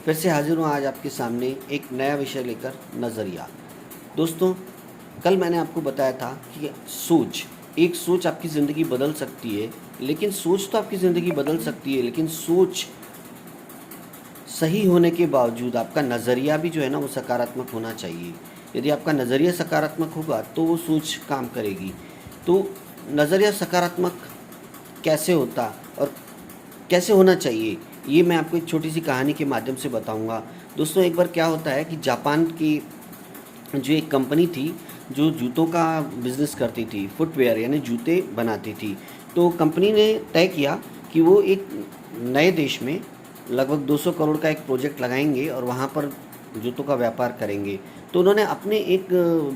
फिर से हाजिर हूँ आज आपके सामने एक नया विषय लेकर, नज़रिया। दोस्तों, कल मैंने आपको बताया था कि एक सोच आपकी ज़िंदगी बदल सकती है। लेकिन सोच तो आपकी ज़िंदगी बदल सकती है, लेकिन सोच सही होने के बावजूद आपका नज़रिया भी जो है ना वो सकारात्मक होना चाहिए। यदि आपका नज़रिया सकारात्मक होगा तो वो सोच काम करेगी। तो नज़रिया सकारात्मक कैसे होता और कैसे होना चाहिए, ये मैं आपको एक छोटी सी कहानी के माध्यम से बताऊंगा। दोस्तों, एक बार क्या होता है कि जापान की जो एक कंपनी थी जो जूतों का बिज़नेस करती थी, फुटवेयर यानी जूते बनाती थी। तो कंपनी ने तय किया कि वो एक नए देश में लगभग 200 करोड़ का एक प्रोजेक्ट लगाएंगे और वहाँ पर जूतों का व्यापार करेंगे। तो उन्होंने अपने एक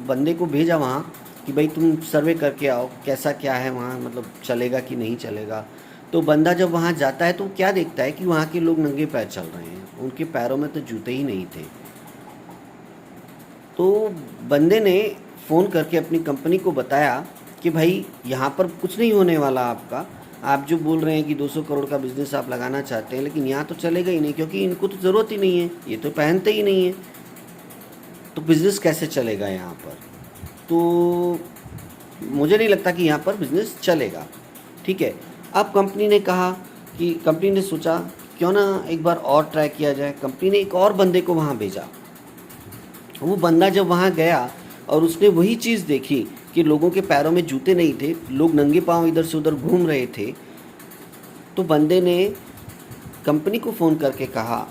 बंदे को भेजा वहाँ कि भाई तुम सर्वे करके आओ, कैसा क्या है वहाँ, मतलब चलेगा कि नहीं चलेगा। तो बंदा जब वहाँ जाता है तो क्या देखता है कि वहाँ के लोग नंगे पैर चल रहे हैं, उनके पैरों में तो जूते ही नहीं थे। तो बंदे ने फ़ोन करके अपनी कंपनी को बताया कि भाई यहाँ पर कुछ नहीं होने वाला आपका, आप जो बोल रहे हैं कि 200 करोड़ का बिज़नेस आप लगाना चाहते हैं, लेकिन यहाँ तो चलेगा ही नहीं क्योंकि इनको तो ज़रूरत ही नहीं है, ये तो पहनते ही नहीं है, तो बिज़नेस कैसे चलेगा यहाँ पर। तो मुझे नहीं लगता कि यहाँ पर बिज़नेस चलेगा। ठीक है, अब कंपनी ने सोचा क्यों ना एक बार और ट्राई किया जाए। कंपनी ने एक और बंदे को वहाँ भेजा। वो बंदा जब वहाँ गया और उसने वही चीज़ देखी कि लोगों के पैरों में जूते नहीं थे, लोग नंगे पाँव इधर से उधर घूम रहे थे, तो बंदे ने कंपनी को फ़ोन करके कहा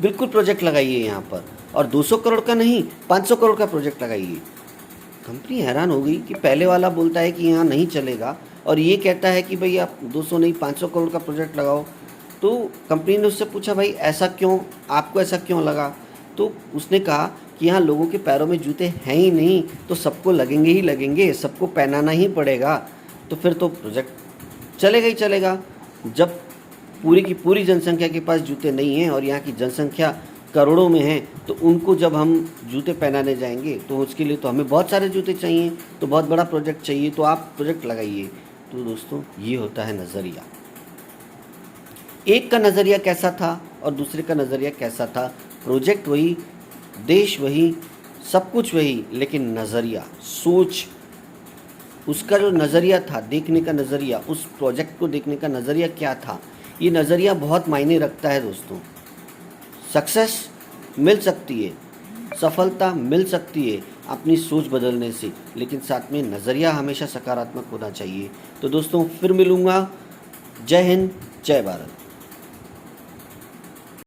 बिल्कुल प्रोजेक्ट लगाइए यहाँ पर, और 200 करोड़ का नहीं 500 करोड़ का प्रोजेक्ट लगाइए। कंपनी हैरान हो गई कि पहले वाला बोलता है कि यहाँ नहीं चलेगा और ये कहता है कि भाई आप 200 नहीं 500 करोड़ का प्रोजेक्ट लगाओ। तो कंपनी ने उससे पूछा भाई ऐसा क्यों, आपको ऐसा क्यों लगा। तो उसने कहा कि यहाँ लोगों के पैरों में जूते हैं ही नहीं, तो सबको लगेंगे ही लगेंगे, सबको पहनाना ही पड़ेगा, तो फिर तो प्रोजेक्ट चलेगा ही चलेगा। जब पूरी की पूरी जनसंख्या के पास जूते नहीं हैं और यहाँ की जनसंख्या करोड़ों में है, तो उनको जब हम जूते पहनाने जाएंगे तो उसके लिए तो हमें बहुत सारे जूते चाहिए, तो बहुत बड़ा प्रोजेक्ट चाहिए, तो आप प्रोजेक्ट लगाइए। तो दोस्तों, ये होता है नज़रिया। एक का नज़रिया कैसा था और दूसरे का नज़रिया कैसा था। प्रोजेक्ट वही, देश वही, सब कुछ वही, लेकिन नज़रिया, सोच, उसका जो नज़रिया था, देखने का नज़रिया, उस प्रोजेक्ट को देखने का नज़रिया क्या था, ये नज़रिया बहुत मायने रखता है दोस्तों। सक्सेस मिल सकती है, सफलता मिल सकती है अपनी सोच बदलने से, लेकिन साथ में नज़रिया हमेशा सकारात्मक होना चाहिए। तो दोस्तों, फिर मिलूँगा। जय हिंद, जय भारत।